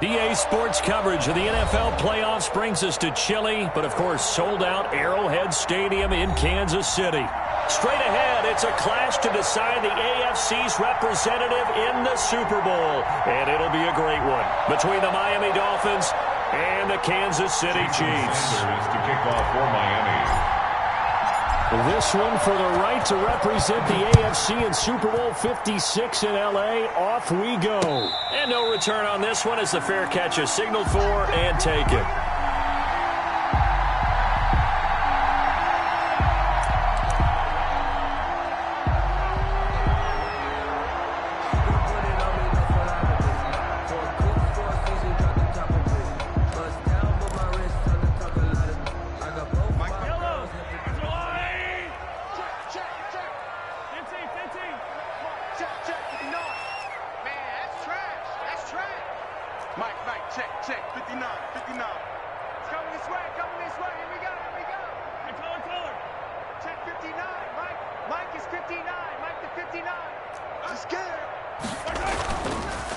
EA Sports coverage of the NFL playoffs brings us to chilly, but of course sold-out Arrowhead Stadium in Kansas City. Straight ahead, it's a clash to decide the AFC's representative in the Super Bowl. And it'll be a great one between the Miami Dolphins and the Kansas City Chiefs. To kick off for Miami. This one for the right to represent the AFC in Super Bowl 56 in L.A. Off we go. And no return on this one as the fair catch is signaled for and taken.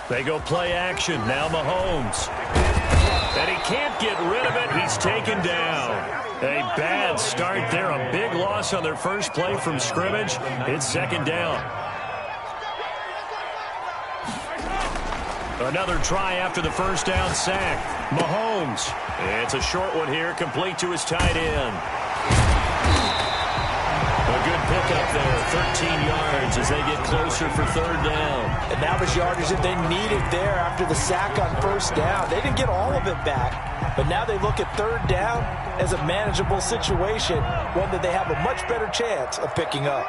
They go play action. Now Mahomes. And he can't get rid of it. He's taken down. A bad start there. A big loss on their first play from scrimmage. It's second down. Another try after the first down sack. Mahomes. It's a short one here, complete to his tight end. A good pickup there, 13 yards as they get closer for third down. And that was yardage that they needed there after the sack on first down. They didn't get all of it back, but now they look at third down as a manageable situation, one that they have a much better chance of picking up.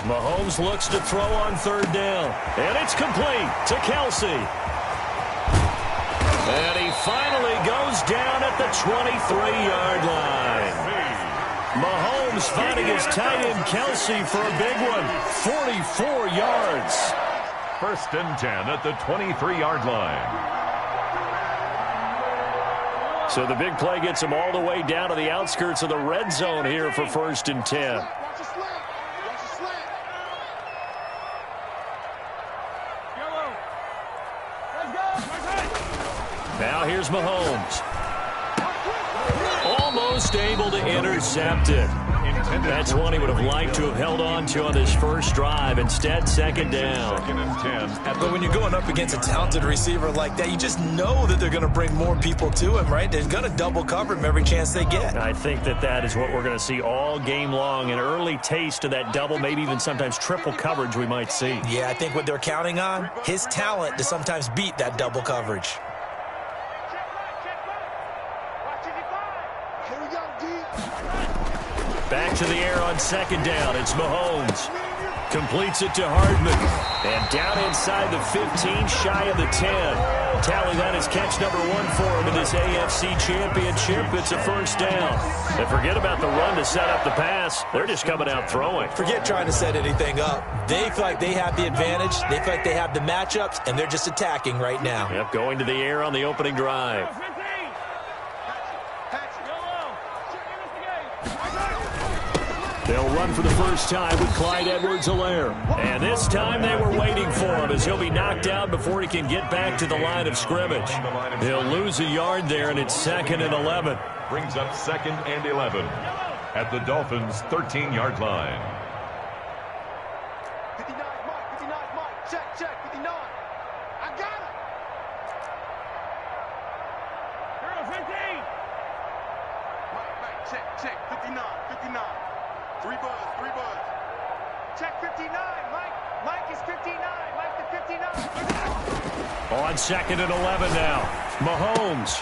Mahomes looks to throw on third down. And it's complete to Kelsey. And he finally goes down at the 23-yard line. Mahomes finding his tight end Kelsey for a big one. 44 yards. First and 10 at the 23-yard line. So the big play gets him all the way down to the outskirts of the red zone here for first and 10. Now here's Mahomes. Almost able to intercept it. That's one he would have liked to have held on to on his first drive. Instead, second down. Second and 10. But when you're going up against a talented receiver like that, you just know that they're going to bring more people to him, right? They're going to double cover him every chance they get. I think that is what we're going to see all game long. An early taste of that double, maybe even sometimes triple coverage we might see. Yeah, I think what they're counting on, his talent to sometimes beat that double coverage. Back to the air on second down. It's Mahomes. Completes it to Hardman. And down inside the 15, shy of the 10. Tally that is catch number 1 for him in this AFC Championship. It's a first down. And forget about the run to set up the pass. They're just coming out throwing. Forget trying to set anything up. They feel like they have the advantage. They feel like they have the matchups, and they're just attacking right now. Yep, going to the air on the opening drive. They'll run for the first time with Clyde Edwards-Helaire. And this time they were waiting for him as he'll be knocked out before he can get back to the line of scrimmage. He'll lose a yard there, and it's second and 11. Brings up second and 11 at the Dolphins' 13-yard line. 59, Mike, check, 59. I got it. Girl, 15. Mike, check, 59. Three buzz. Check 59, Mike. Mike is 59. Mike the 59. On second and 11 now. Mahomes.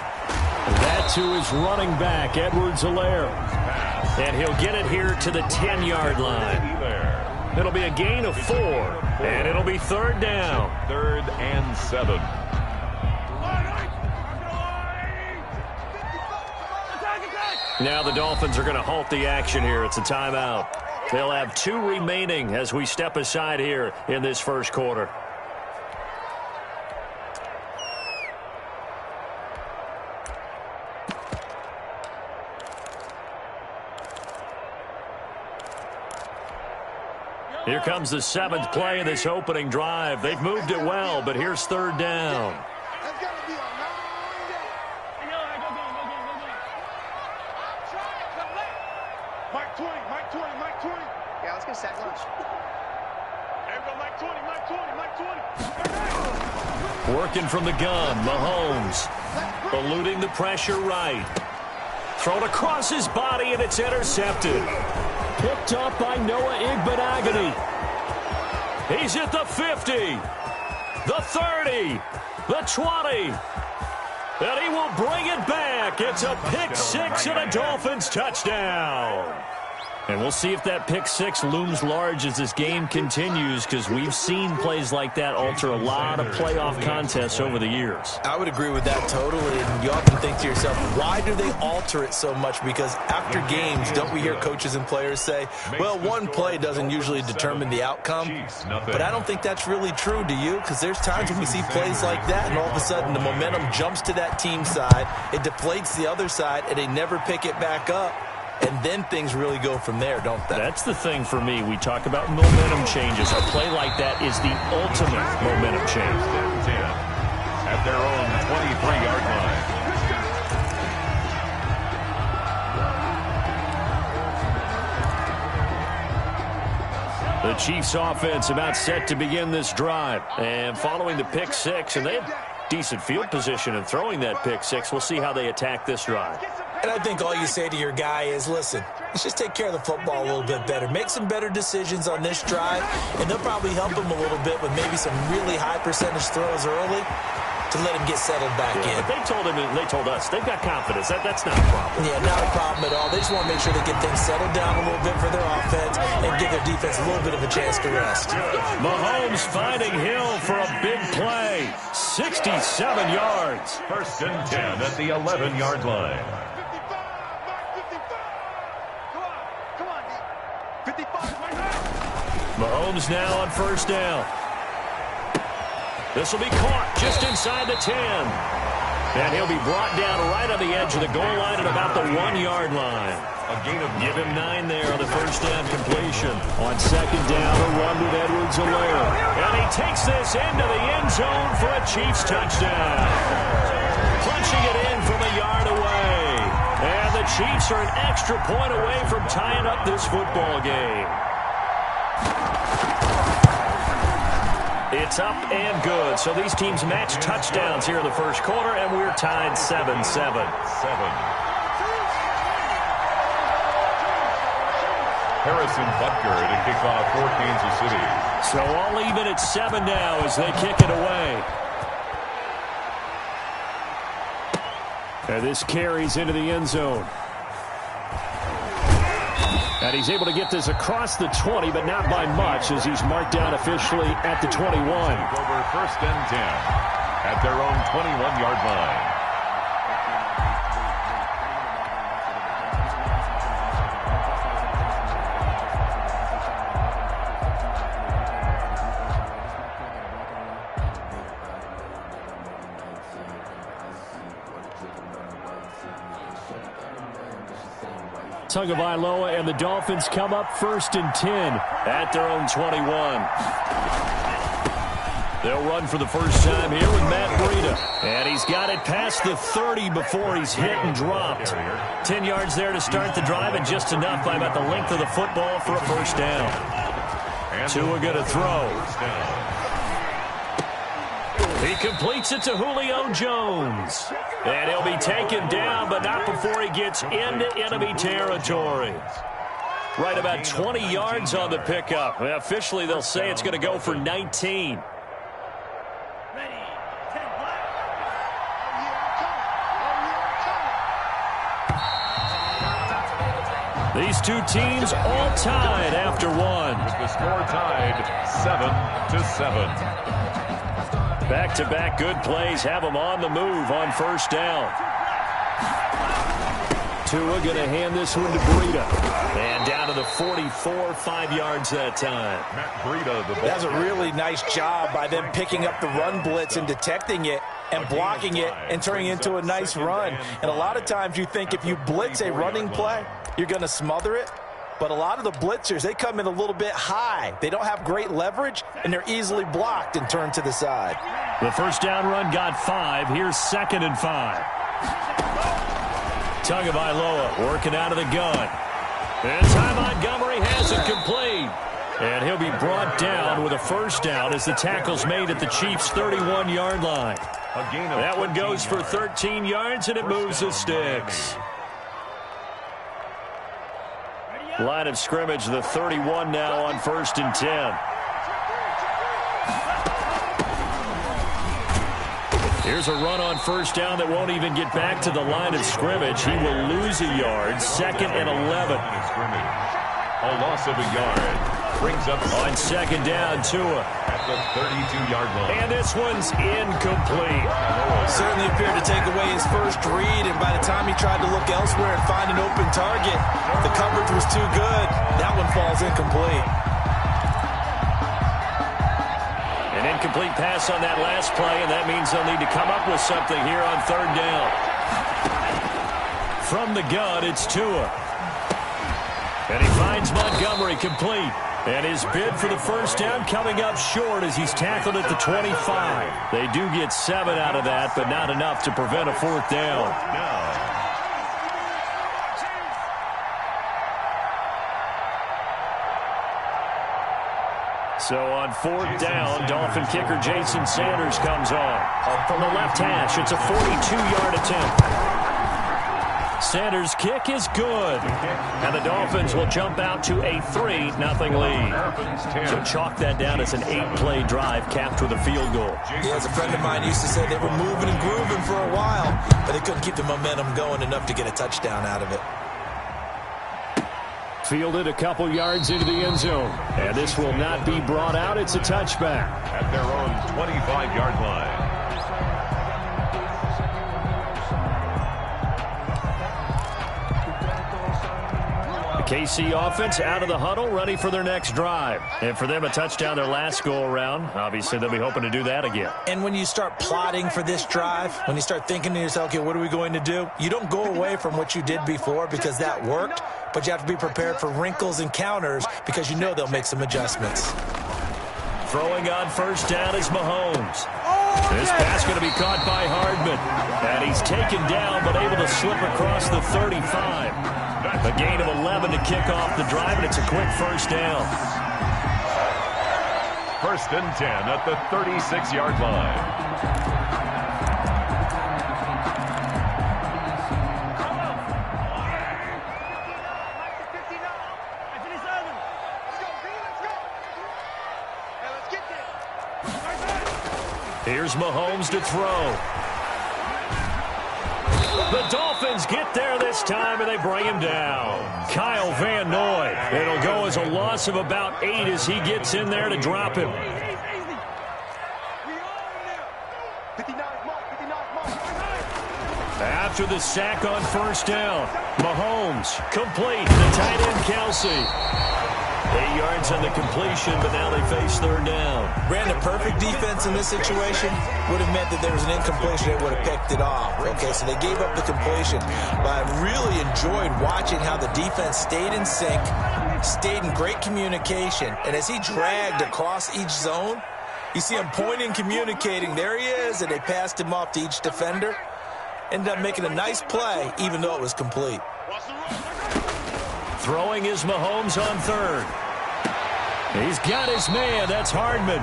That to his running back, Edwards-Helaire. And he'll get it here to the 10-yard line. It'll be a gain of 4. And it'll be third down. Third and 7. Now the Dolphins are going to halt the action here. It's a timeout. They'll have 2 remaining as we step aside here in this first quarter. Here comes the 7th play of this opening drive. They've moved it well, but here's 3rd down. That's got to be a long day. Mike 20, Mike 20, Mike 20. Yeah, let's go sack lunch. There we go, Mike 20, Mike 20, Mike 20. Working from the gun, Mahomes. Eluding the pressure right. Thrown across his body, and it's intercepted. Picked up by Noah Igbenogany. He's at the 50, the 30, the 20. And he will bring it back. It's a pick 6 and a Dolphins touchdown. And we'll see if that pick 6 looms large as this game continues, because we've seen plays like that alter a lot of playoff contests over the years. I would agree with that totally, and you often think to yourself, why do they alter it so much? Because after games, don't we hear coaches and players say, well, one play doesn't usually determine the outcome? But I don't think that's really true, do you? Because there's times when we see plays like that, and all of a sudden the momentum jumps to that team side, it deflates the other side, and they never pick it back up. And then things really go from there, don't they? That's the thing for me. We talk about momentum changes. A play like that is the ultimate momentum change. 10 at their own 23-yard line. The Chiefs offense about set to begin this drive. And following the pick 6, and they have decent field position in throwing that pick 6. We'll see how they attack this drive. And I think all you say to your guy is, listen, let's just take care of the football a little bit better. Make some better decisions on this drive, and they'll probably help him a little bit with maybe some really high percentage throws early to let him get settled back in. But they told him, and they told us, they've got confidence. That's not a problem. Yeah, not a problem at all. They just want to make sure they get things settled down a little bit for their offense and give their defense a little bit of a chance to rest. Mahomes finding Hill for a big play. 67 yards. 1st and 10 at the 11-yard line. Mahomes now on 1st down. This will be caught just inside the 10. And he'll be brought down right on the edge of the goal line at about the 1-yard line. Give him 9 there on the 1st down completion. On 2nd down, a run with Edwards-Helaire. And he takes this into the end zone for a Chiefs touchdown. Punching it in from a yard away. And the Chiefs are an extra point away from tying up this football game. It's up and good. So these teams match touchdowns here in the 1st quarter, and we're tied 7-7. Harrison Butker to kick off for Kansas City. So all even at 7 now as they kick it away. And this carries into the end zone. And he's able to get this across the 20, but not by much, as he's marked down officially at the 21. Over 1st and 10 at their own 21-yard line. Tagovailoa and the Dolphins come up 1st and 10 at their own 21. They'll run for the first time here with Matt Breida. And he's got it past the 30 before he's hit and dropped. 10 yards there to start the drive, and just enough by about the length of the football for a 1st down. Tua going to throw. He completes it to Julio Jones. And he'll be taken down, but not before he gets into enemy territory. Right about 20 yards on the pickup. Well, officially, they'll say it's going to go for 19. These two teams all tied after one. With the score tied 7-7. Back-to-back good plays have them on the move on 1st down. Tua going to hand this one to Breida. And down to the 44, 5 yards that time. Matt Breida, That's a really nice job by them picking up the run blitz and detecting it and blocking it and turning it into a nice run. And a lot of times you think if you blitz a running play, you're going to smother it. But a lot of the blitzers, they come in a little bit high. They don't have great leverage, and they're easily blocked and turned to the side. The first down run got 5. Here's 2nd and 5. Tagovailoa working out of the gun. And Ty Montgomery has it complete. And he'll be brought down with a first down as the tackle's made at the Chiefs' 31-yard line. That one goes for 13 yards, and it moves the sticks. Line of scrimmage, the 31 now on 1st and 10. Here's a run on first down that won't even get back to the line of scrimmage. He will lose a yard. 2nd and 11. A loss of a yard. Brings up on 2nd down, Tua. At the 32-yard line. And this one's incomplete. Certainly appeared to take away his first read, and by the time he tried to look elsewhere and find an open target, the coverage was too good. That one falls incomplete. An incomplete pass on that last play, and that means they'll need to come up with something here on 3rd down. From the gun, it's Tua. And he finds Montgomery complete. And his bid for the first down coming up short as he's tackled at the 25. They do get 7 out of that, but not enough to prevent a 4th down. So on 4th down, Dolphin kicker Jason Sanders comes on. From the left hash, it's a 42-yard attempt. Sanders' kick is good. And the Dolphins will jump out to a 3-0 lead. So chalk that down as an 8-play drive capped with a field goal. Yeah, as a friend of mine used to say, they were moving and grooving for a while, but they couldn't keep the momentum going enough to get a touchdown out of it. Fielded a couple yards into the end zone. And this will not be brought out. It's a touchback. At their own 25-yard line. KC offense out of the huddle, ready for their next drive. And for them, a touchdown their last go-around. Obviously, they'll be hoping to do that again. And when you start plotting for this drive, when you start thinking to yourself, okay, what are we going to do? You don't go away from what you did before because that worked, but you have to be prepared for wrinkles and counters because you know they'll make some adjustments. Throwing on first down is Mahomes. This pass going to be caught by Hardman. And he's taken down, but able to slip across the 35. A gain of 11 to kick off the drive, and it's a quick first down. 1st and 10 at the 36-yard line. Here's Mahomes to throw. The Dolphins get there this time, and they bring him down. Kyle Van Noy. It'll go as a loss of about 8 as he gets in there to drop him. After the sack on first down, Mahomes complete to tight end Kelsey. 8 yards on the completion, but now they face 3rd down. Ran the perfect defense in this situation would have meant that there was an incompletion that would have picked it off. Okay, so they gave up the completion. But I really enjoyed watching how the defense stayed in sync, stayed in great communication. And as he dragged across each zone, you see him pointing, communicating. There he is, and they passed him off to each defender. Ended up making a nice play, even though it was complete. Throwing is Mahomes on 3rd. He's got his man. That's Hardman.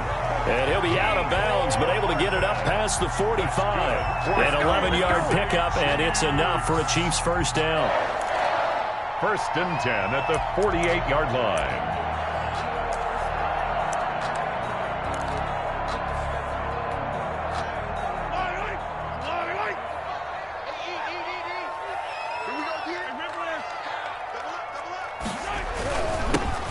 And he'll be out of bounds, but able to get it up past the 45. An 11-yard pickup, and it's enough for a Chiefs first down. 1st and 10 at the 48-yard line.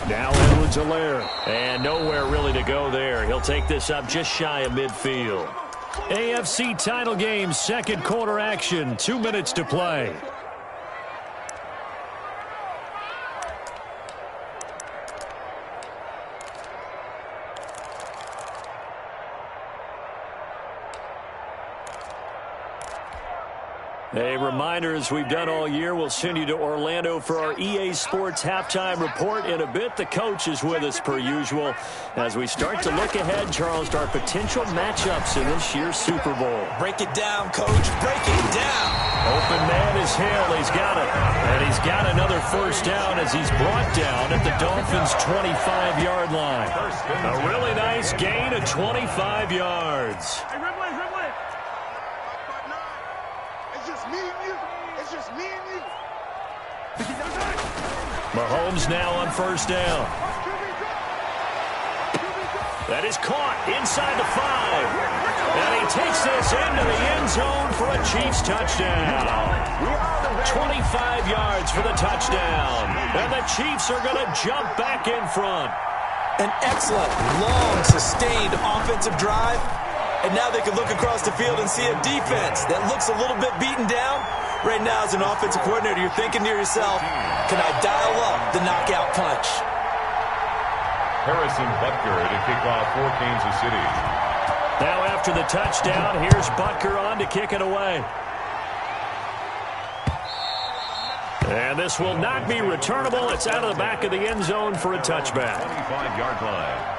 Now Edwards-Helaire, and nowhere really to go there. He'll take this up just shy of midfield. AFC title game, 2nd quarter action, 2 minutes to play. A reminder, as we've done all year, we'll send you to Orlando for our EA Sports halftime report in a bit. The coach is with us per usual as we start to look ahead, Charles, to our potential matchups in this year's Super Bowl. Break it down, coach. Break it down. Open man is Hill. He's got it. And he's got another first down as he's brought down at the Dolphins' 25-yard line. A really nice gain of 25 yards. Mahomes now on first down. That is caught inside the 5. And he takes this into the end zone for a Chiefs touchdown. 25 yards for the touchdown. And the Chiefs are going to jump back in front. An excellent, long, sustained offensive drive. And now they can look across the field and see a defense that looks a little bit beaten down. Right now, as an offensive coordinator, you're thinking to yourself, can I dial up the knockout punch? Harrison Butker to kick off for Kansas City. Now after the touchdown, here's Butker on to kick it away. And this will not be returnable. It's out of the back of the end zone for a touchback. 25-yard line.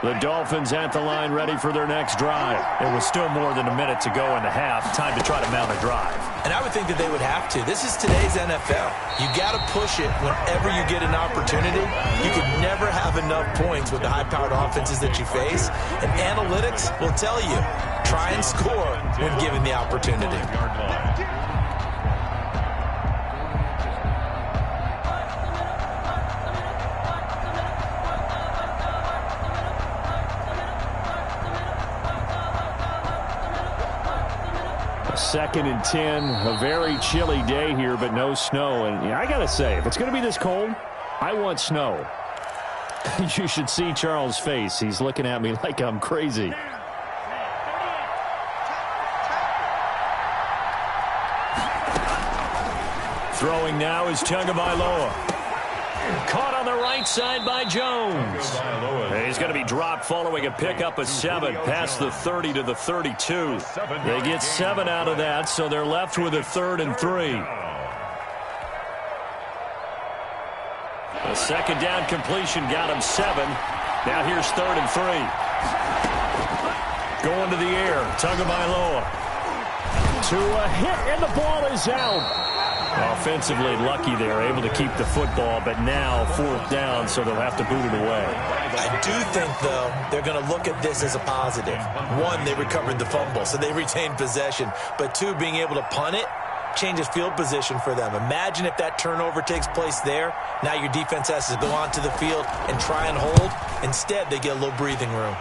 The Dolphins at the line ready for their next drive. It was still more than a minute to go in the half. Time to try to mount a drive. And I would think that they would have to. This is today's NFL. You got to push it whenever you get an opportunity. You can never have enough points with the high-powered offenses that you face. And analytics will tell you, try and score when given the opportunity. Second and 10, a very chilly day here, but no snow. And I got to say, if it's going to be this cold, I want snow. You should see Charles' face. He's looking at me like I'm crazy. Throwing now is Tagovailoa. Caught on the right side by Jones. He's going to be dropped following a pickup of 7 past the 30 to the 32. They get 7 out of that, so they're left with a 3rd and 3. A second down completion got him 7. Now here's 3rd and 3. Going to the air, Tagovailoa. To a hit, and the ball is out. Offensively lucky they're able to keep the football, but now 4th down, so they'll have to boot it away. I do think, though, they're going to look at this as a positive. 1, they recovered the fumble, so they retained possession. But 2, being able to punt it changes field position for them. Imagine if that turnover takes place there. Now your defense has to go onto the field and try and hold. Instead, they get a little breathing room.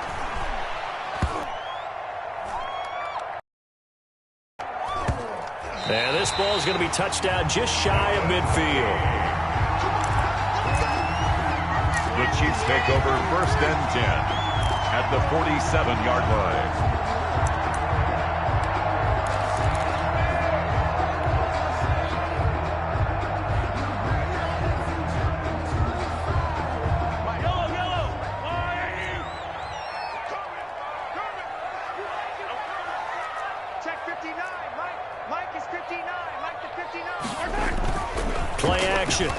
And this ball is going to be touched down just shy of midfield. The Chiefs take over 1st and 10 at the 47-yard line.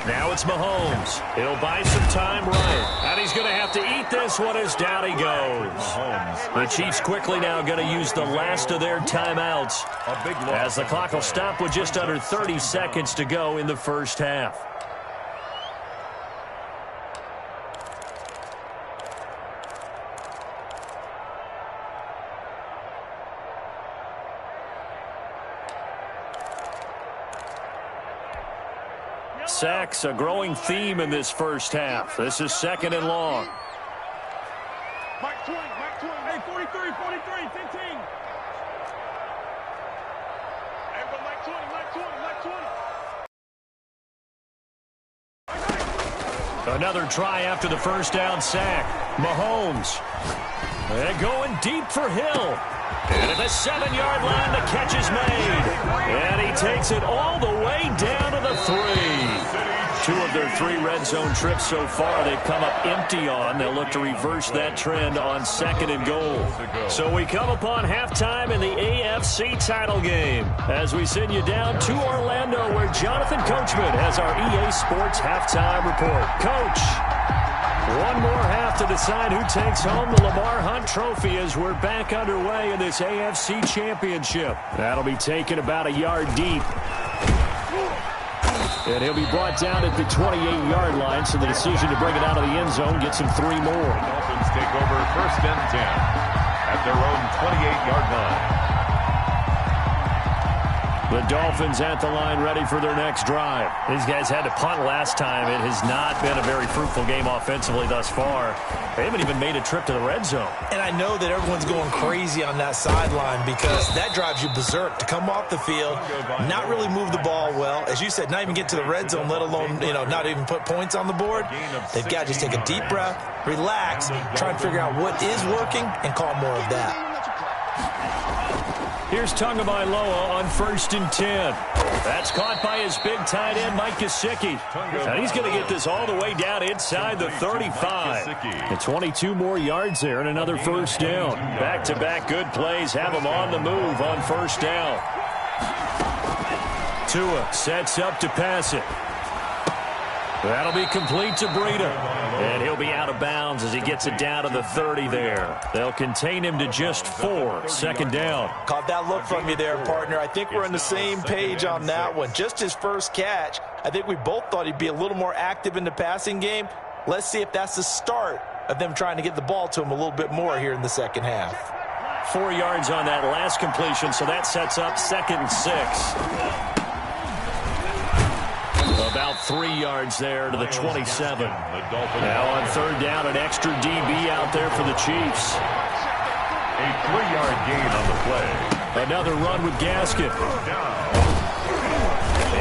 Now it's Mahomes. He'll buy some time right. And he's going to have to eat this one as down he goes. The Chiefs quickly now going to use the last of their timeouts as the clock will stop with just under 30 seconds to go in the first half. Sacks, a growing theme in this first half. This is 2nd and long. Mike 20, hey, 43, 15. Hey, go Mike 20. Another try after the first down sack. Mahomes. And going deep for Hill. And at the 7-yard line, the catch is made. And he takes it all the way down to the 3. 2 of their 3 red zone trips so far they've come up empty on. They'll look to reverse that trend on 2nd and goal. So we come upon halftime in the AFC title game as we send you down to Orlando where Jonathan Coachman has our EA Sports halftime report. Coach, one more half to decide who takes home the Lamar Hunt Trophy as we're back underway in this AFC Championship. That'll be taken about a yard deep. And he'll be brought down at the 28-yard line, so the decision to bring it out of the end zone gets him 3 more. The Dolphins take over 1st and 10 at their own 28-yard line. The Dolphins at the line ready for their next drive. These guys had to punt last time. It has not been a very fruitful game offensively thus far. They haven't even made a trip to the red zone. And I know that everyone's going crazy on that sideline because that drives you berserk to come off the field, not really move the ball well. As you said, not even get to the red zone, let alone, not even put points on the board. They've got to just take a deep breath, relax, try and figure out what is working, and call more of that. Here's Tagovailoa on 1st and 10. That's caught by his big tight end, Mike Gesicki. And he's going to get this all the way down inside the 35. And 22 more yards there and another 1st down. Back-to-back good plays have him on the move on 1st down. Tua sets up to pass it. That'll be complete to Breida. And he'll be out of bounds as he gets it down to the 30 there. They'll contain him to just 4. 2nd down. Caught that look from you there, partner. I think we're on the same page on that one. Just his first catch. I think we both thought he'd be a little more active in the passing game. Let's see if that's the start of them trying to get the ball to him a little bit more here in the second half. 4 yards on that last completion, so that sets up 2nd and 6. About 3 yards there to the 27. Now on 3rd down, an extra DB out there for the Chiefs. A 3-yard gain on the play. Another run with Gaskin.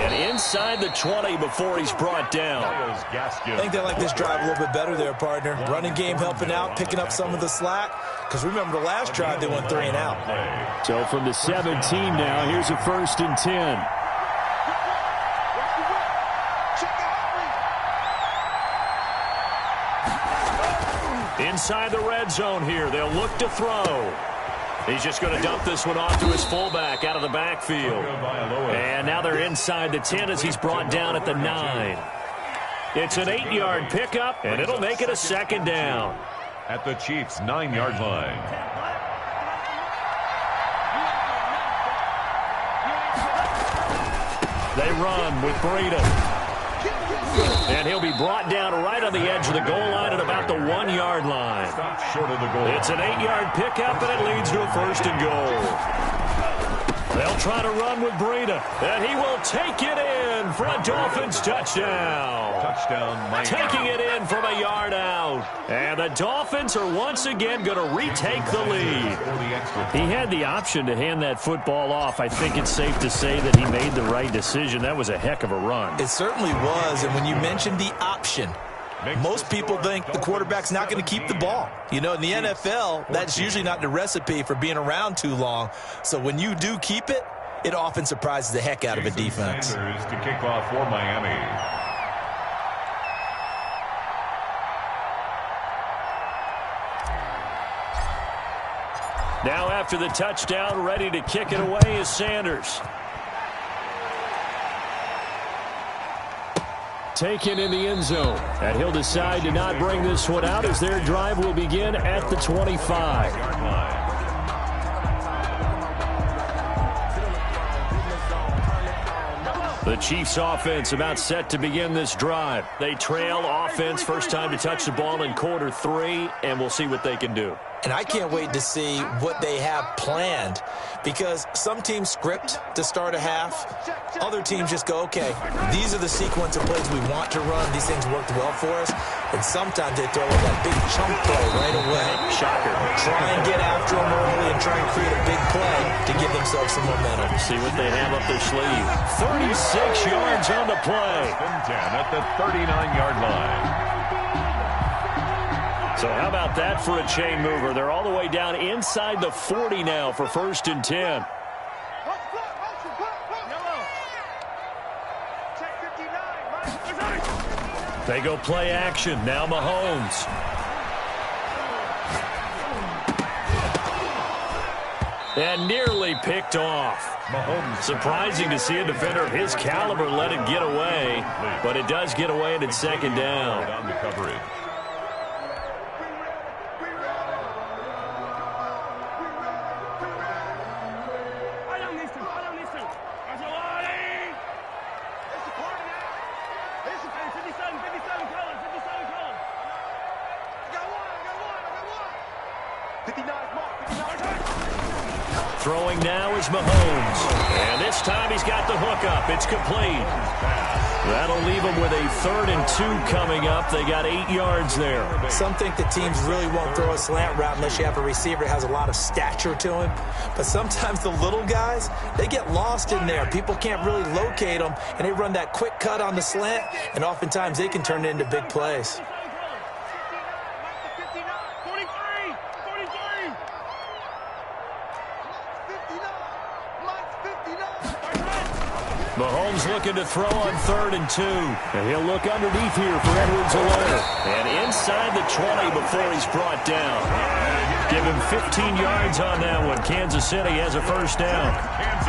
And inside the 20 before he's brought down. I think they like this drive a little bit better there, partner. Running game helping out, picking up some of the slack. Because remember the last drive, they went 3 and out. So from the 17 now, here's a 1st and 10. Inside the red zone here. They'll look to throw. He's just going to dump this one off to his fullback out of the backfield. And now they're inside the 10 as he's brought down at the 9. It's an 8-yard pickup, and it'll make it a 2nd down. At the Chiefs' 9-yard line. They run with Breida. And he'll be brought down right on the edge of the goal line at about the 1-yard line. Short of the goal. It's an 8-yard pickup, and it leads to a 1st and goal. They'll try to run with Breida. And he will take it in for a Dolphins touchdown. Touchdown, Mike. Taking it in from a yard out. And the Dolphins are once again going to retake the lead. He had the option to hand that football off. I think it's safe to say that he made the right decision. That was a heck of a run. It certainly was. And when you mentioned the option, most people think the quarterback's not going to keep the ball. In the NFL, that's usually not the recipe for being around too long. So when you do keep it, it often surprises the heck out of a defense. Sanders to kick off for Miami. Now after the touchdown, ready to kick it away is Sanders. Taken in the end zone. And he'll decide to not bring this one out as their drive will begin at the 25. The Chiefs offense about set to begin this drive. They trail offense, first time to touch the ball in quarter 3, and we'll see what they can do. And I can't wait to see what they have planned, because some teams script to start a half. Other teams just go, okay, these are the sequence of plays we want to run. These things worked well for us. And sometimes they throw in that big chunk play right away. Shocker. Try and get after them early and try and create a big play to give themselves some momentum. See what they have up their sleeve. 36 yards on the play. 10 at the 39-yard line. So how about that for a chain mover? They're all the way down inside the 40 now for 1st and 10. They go play action. Now Mahomes. And nearly picked off. Surprising to see a defender of his caliber let it get away, but it does get away and it's 2nd down. On the coverage. Throwing now is Mahomes. And this time he's got the hook up. It's complete. That'll leave them with a 3rd and 2 coming up. They got 8 yards there. Some think the teams really won't throw a slant route unless you have a receiver that has a lot of stature to him. But sometimes the little guys, they get lost in there. People can't really locate them, and they run that quick cut on the slant, and oftentimes they can turn it into big plays. Mahomes looking to throw on 3rd and 2. And he'll look underneath here for Edwards-Helaire. And inside the 20 before he's brought down. Give him 15 yards on that one. Kansas City has a 1st down.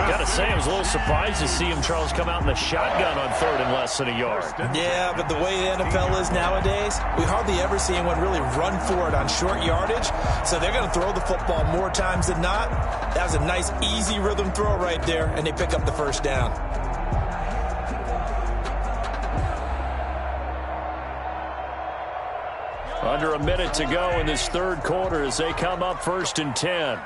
Got to say, I was a little surprised to see him, Charles, come out in the shotgun on 3rd and less than a yard. Yeah, but the way the NFL is nowadays, we hardly ever see anyone really run for it on short yardage. So they're going to throw the football more times than not. That was a nice, easy rhythm throw right there, and they pick up the 1st down. Under a minute to go in this 3rd quarter as they come up 1st and 10.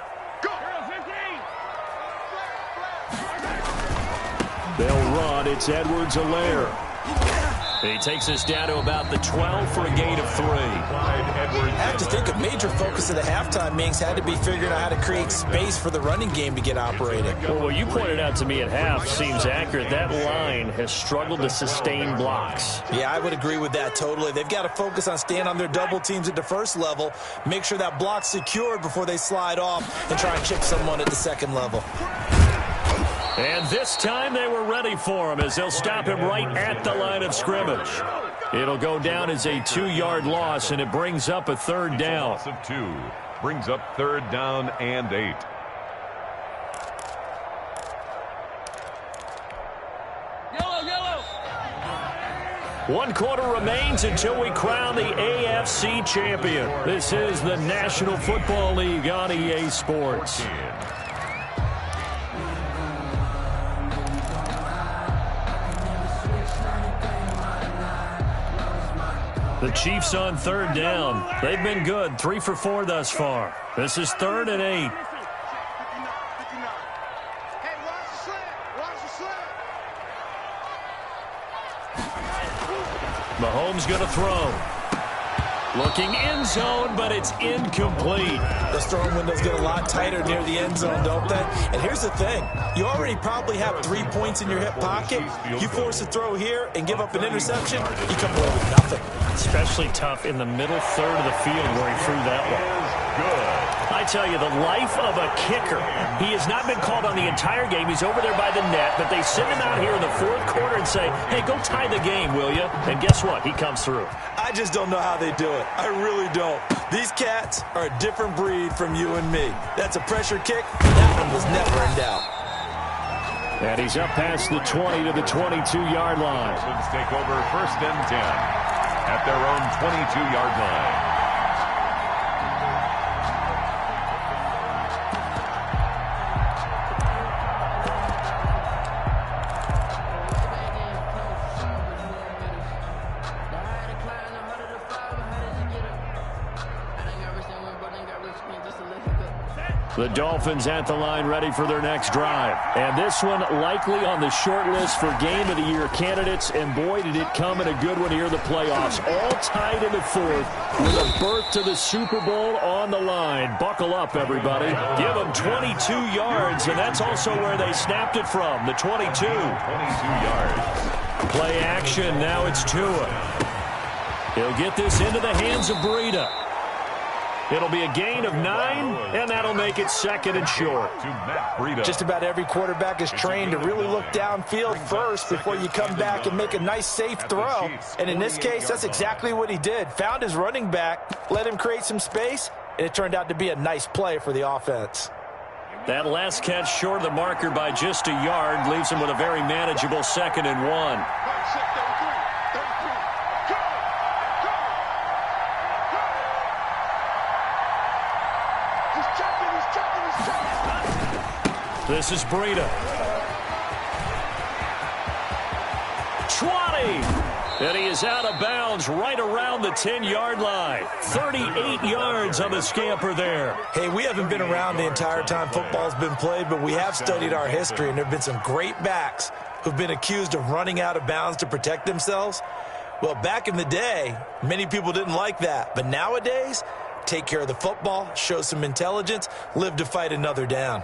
They'll run. It's Edwards-Helaire. He takes us down to about the 12 for a gain of 3. I have to think a major focus of the halftime, Minks, had to be figuring out how to create space for the running game to get operating. Well, what you pointed out to me at half seems accurate. That line has struggled to sustain blocks. Yeah, I would agree with that totally. They've got to focus on staying on their double teams at the 1st level, make sure that block's secured before they slide off and try and chip someone at the 2nd level. And this time they were ready for him as they'll stop him right at the line of scrimmage. It'll go down as a 2-yard loss, and it brings up a 3rd down. Loss of 2. Brings up 3rd down and 8. Yellow. 1 quarter remains until we crown the AFC champion. This is the National Football League on EA Sports. The Chiefs on 3rd down. They've been good, 3 for 4 thus far. This is 3rd and 8. Mahomes going to throw. Looking end zone, but it's incomplete. Those throwing windows get a lot tighter near the end zone, don't they? And here's the thing. You already probably have 3 points in your hip pocket. You force a throw here and give up an interception, you come away with nothing. Especially tough in the middle 3rd of the field where he threw that one. I tell you, the life of a kicker. He has not been called on the entire game. He's over there by the net, but they send him out here in the 4th quarter and say, hey, go tie the game, will you? And guess what? He comes through. I just don't know how they do it. I really don't. These cats are a different breed from you and me. That's a pressure kick. That one was never in doubt. And he's up past the 20 to the 22-yard line. Dolphins take over 1st and 10 at their own 22-yard line. The Dolphins at the line ready for their next drive. And this one likely on the short list for Game of the Year candidates. And boy, did it come in a good one here in the playoffs. All tied in the 4th with a berth to the Super Bowl on the line. Buckle up, everybody. Give them 22 yards, and that's also where they snapped it from, the 22. 22 yards. Play action. Now it's Tua. He'll get this into the hands of Breida. It'll be a gain of 9, and that'll make it 2nd and short. Just about every quarterback is trained to really look downfield first before you come back and make a nice, safe throw. And in this case, that's exactly what he did. Found his running back, let him create some space, and it turned out to be a nice play for the offense. That last catch short of the marker by just a yard leaves him with a very manageable 2nd and 1. This is Breida. 20. And he is out of bounds right around the 10-yard line. 38 yards on the scamper there. Hey, we haven't been around the entire time football's been played, but we have studied our history, and there have been some great backs who've been accused of running out of bounds to protect themselves. Well, back in the day, many people didn't like that. But nowadays, take care of the football, show some intelligence, live to fight another down.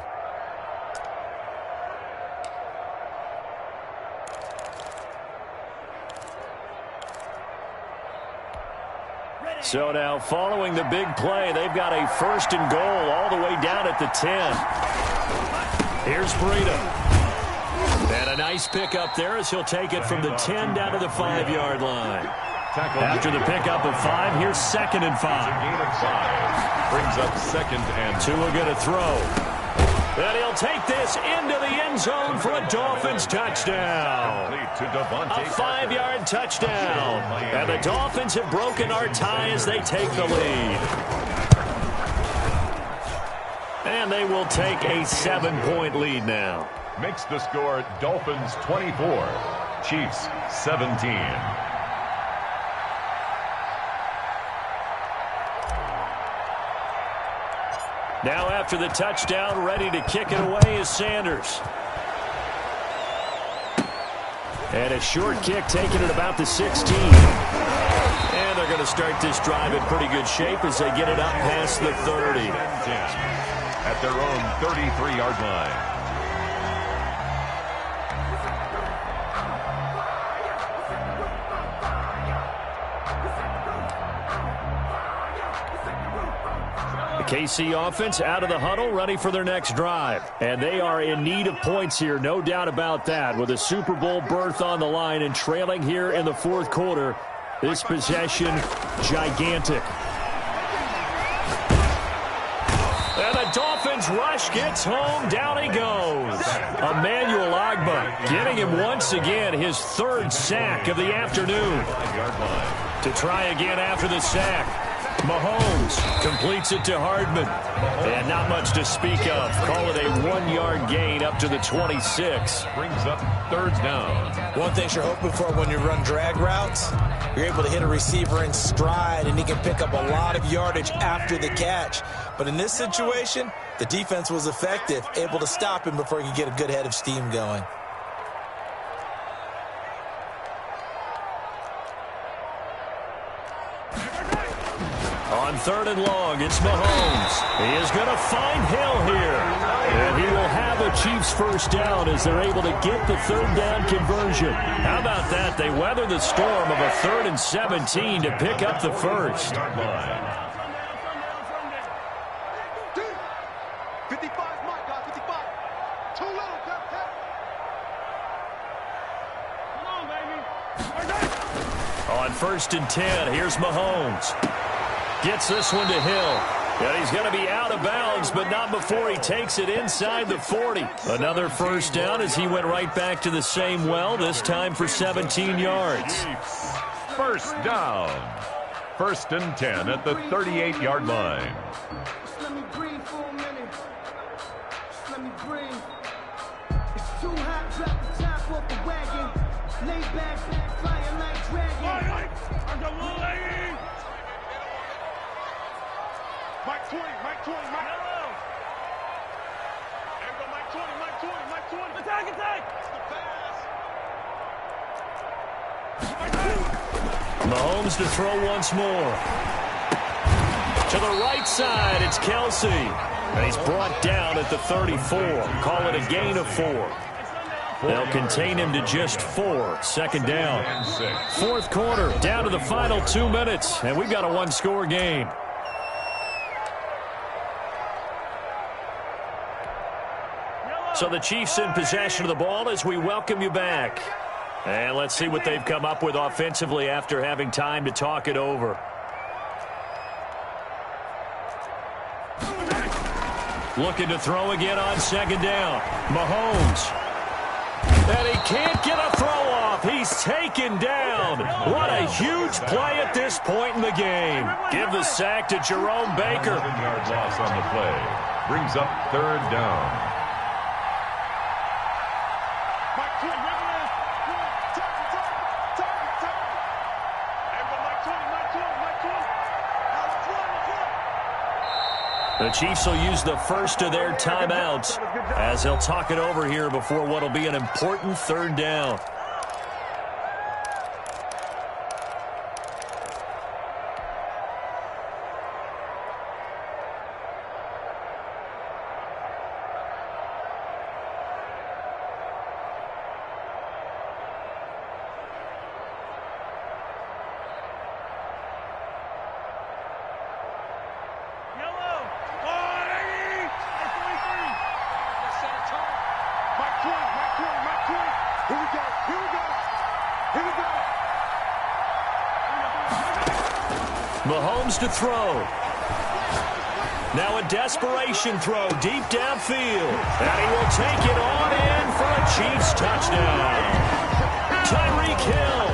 So now, following the big play, they've got a 1st and goal all the way down at the 10. Here's Breida. And a nice pickup there as he'll take it from the 10 down to the 5-yard line. After the pickup of 5, here's 2nd and 5. Gain of 5. Brings up 2nd and 2. Tua going to throw. And he'll take this into the end zone for a Dolphins touchdown. A 5-yard touchdown. And the Dolphins have broken our tie as they take the lead. And they will take a 7-point lead now. Makes the score Dolphins 24, Chiefs 17. Now after the touchdown, ready to kick it away is Sanders. And a short kick taken at about the 16. And they're going to start this drive in pretty good shape as they get it up past the 30. At their own 33-yard line. KC offense out of the huddle, ready for their next drive. And they are in need of points here, no doubt about that. With a Super Bowl berth on the line and trailing here in the 4th quarter, this possession gigantic. And the Dolphins rush gets home. Down he goes. Emmanuel Ogbah getting him once again his 3rd sack of the afternoon. To try again after the sack. Mahomes completes it to Hardman. And not much to speak of. Call it a 1-yard gain up to the 26. Brings up 3rd down. One thing you're hoping for when you run drag routes, you're able to hit a receiver in stride, and he can pick up a lot of yardage after the catch. But in this situation, the defense was effective, able to stop him before he could get a good head of steam going. On 3rd and long, it's Mahomes. He is going to find Hill here. And he will have a Chiefs 1st down as they're able to get the 3rd down conversion. How about that? They weather the storm of a 3rd and 17 to pick up the 1st. 55, Mike, guys, 55. Too little, Cap. Come on, baby. On 1st and 10, here's Mahomes. Gets this one to Hill. And he's going to be out of bounds, but not before he takes it inside the 40. Another 1st down as he went right back to the same well, this time for 17 yards. 1st down. 1st and 10 at the 38-yard line. Just let me breathe for a minute. Just let me breathe. It's too hot, drop the top off the wagon. Lay back, flying like dragon. I got little lady. Mike 20, Mike 20, Mike. Hello. There go Mike 20, Mike 20, Mike 20. Attack. Mahomes to throw once more. To the right side, it's Kelsey. And he's brought down at the 34. Call it a gain of 4. They'll contain him to just 4. 2nd down. 4th quarter, down to the final 2 minutes. And we've got a 1-score game. So the Chiefs in possession of the ball as we welcome you back. And let's see what they've come up with offensively after having time to talk it over. Looking to throw again on second down. Mahomes. And he can't get a throw off. He's taken down. What a huge play at this point in the game. Give the sack to Jerome Baker. 7-yard loss on the play. Brings up third down. The Chiefs will use the first of their timeouts as they'll talk it over here before what will be an important third down. Mahomes to throw. Now a desperation throw deep downfield. And he will take it on in for a Chiefs touchdown. Tyreek Hill,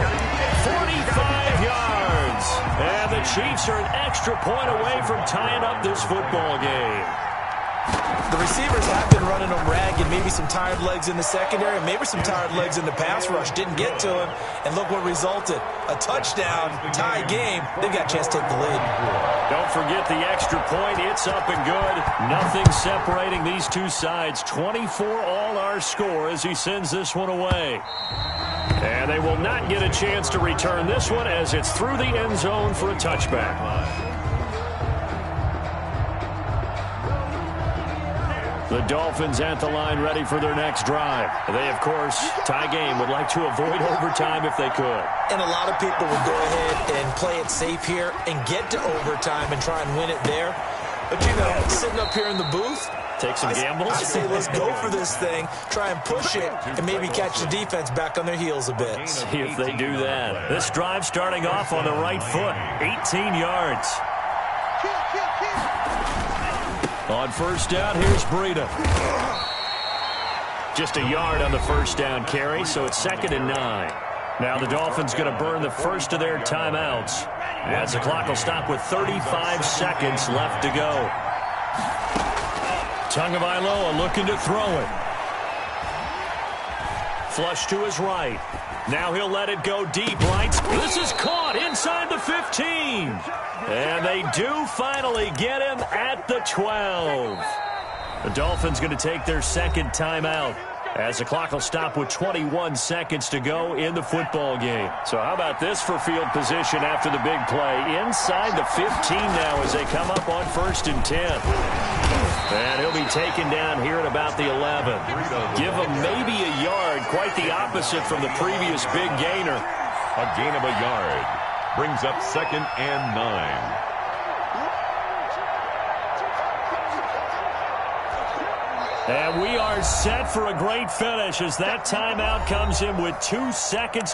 45 yards. And the Chiefs are an extra point away from tying up this football game. The receivers have been running them ragged. Maybe some tired legs in the secondary, maybe some tired legs in the pass rush. Didn't get to him, and look what resulted. A touchdown, tie game. They've got a chance to take the lead. Don't forget the extra point. It's up and good. Nothing separating these two sides. 24 all our score as he sends this one away. And they will not get a chance to return this one as it's through the end zone for a touchback. The Dolphins at the line ready for their next drive. They, of course, tie game, would like to avoid overtime if they could. And a lot of people would go ahead and play it safe here and get to overtime and try and win it there. But, you know, sitting up here in the booth, take some gambles. I say let's go for this thing, try and push it, and maybe catch the defense back on their heels a bit. See if they do that. This drive starting off on the right foot, 18 yards. On first down, here's Breida. Just a yard on the first down carry, so it's 2nd and 9. Now the Dolphins going to burn the first of their timeouts as the clock will stop with 35 seconds left to go. Tagovailoa looking to throw it. Flush to his right. Now he'll let it go deep. Lights. This is caught inside the 15. And they do finally get him at the 12. The Dolphins going to take their second timeout as the clock will stop with 21 seconds to go in the football game. So how about this for field position after the big play? Inside the 15 now as they come up on 1st and 10. And he'll be taken down here at about the 11. Give him maybe a yard. Quite the opposite from the previous big gainer. A gain of a yard. Brings up 2nd and 9. And we are set for a great finish as that timeout comes in with 2 seconds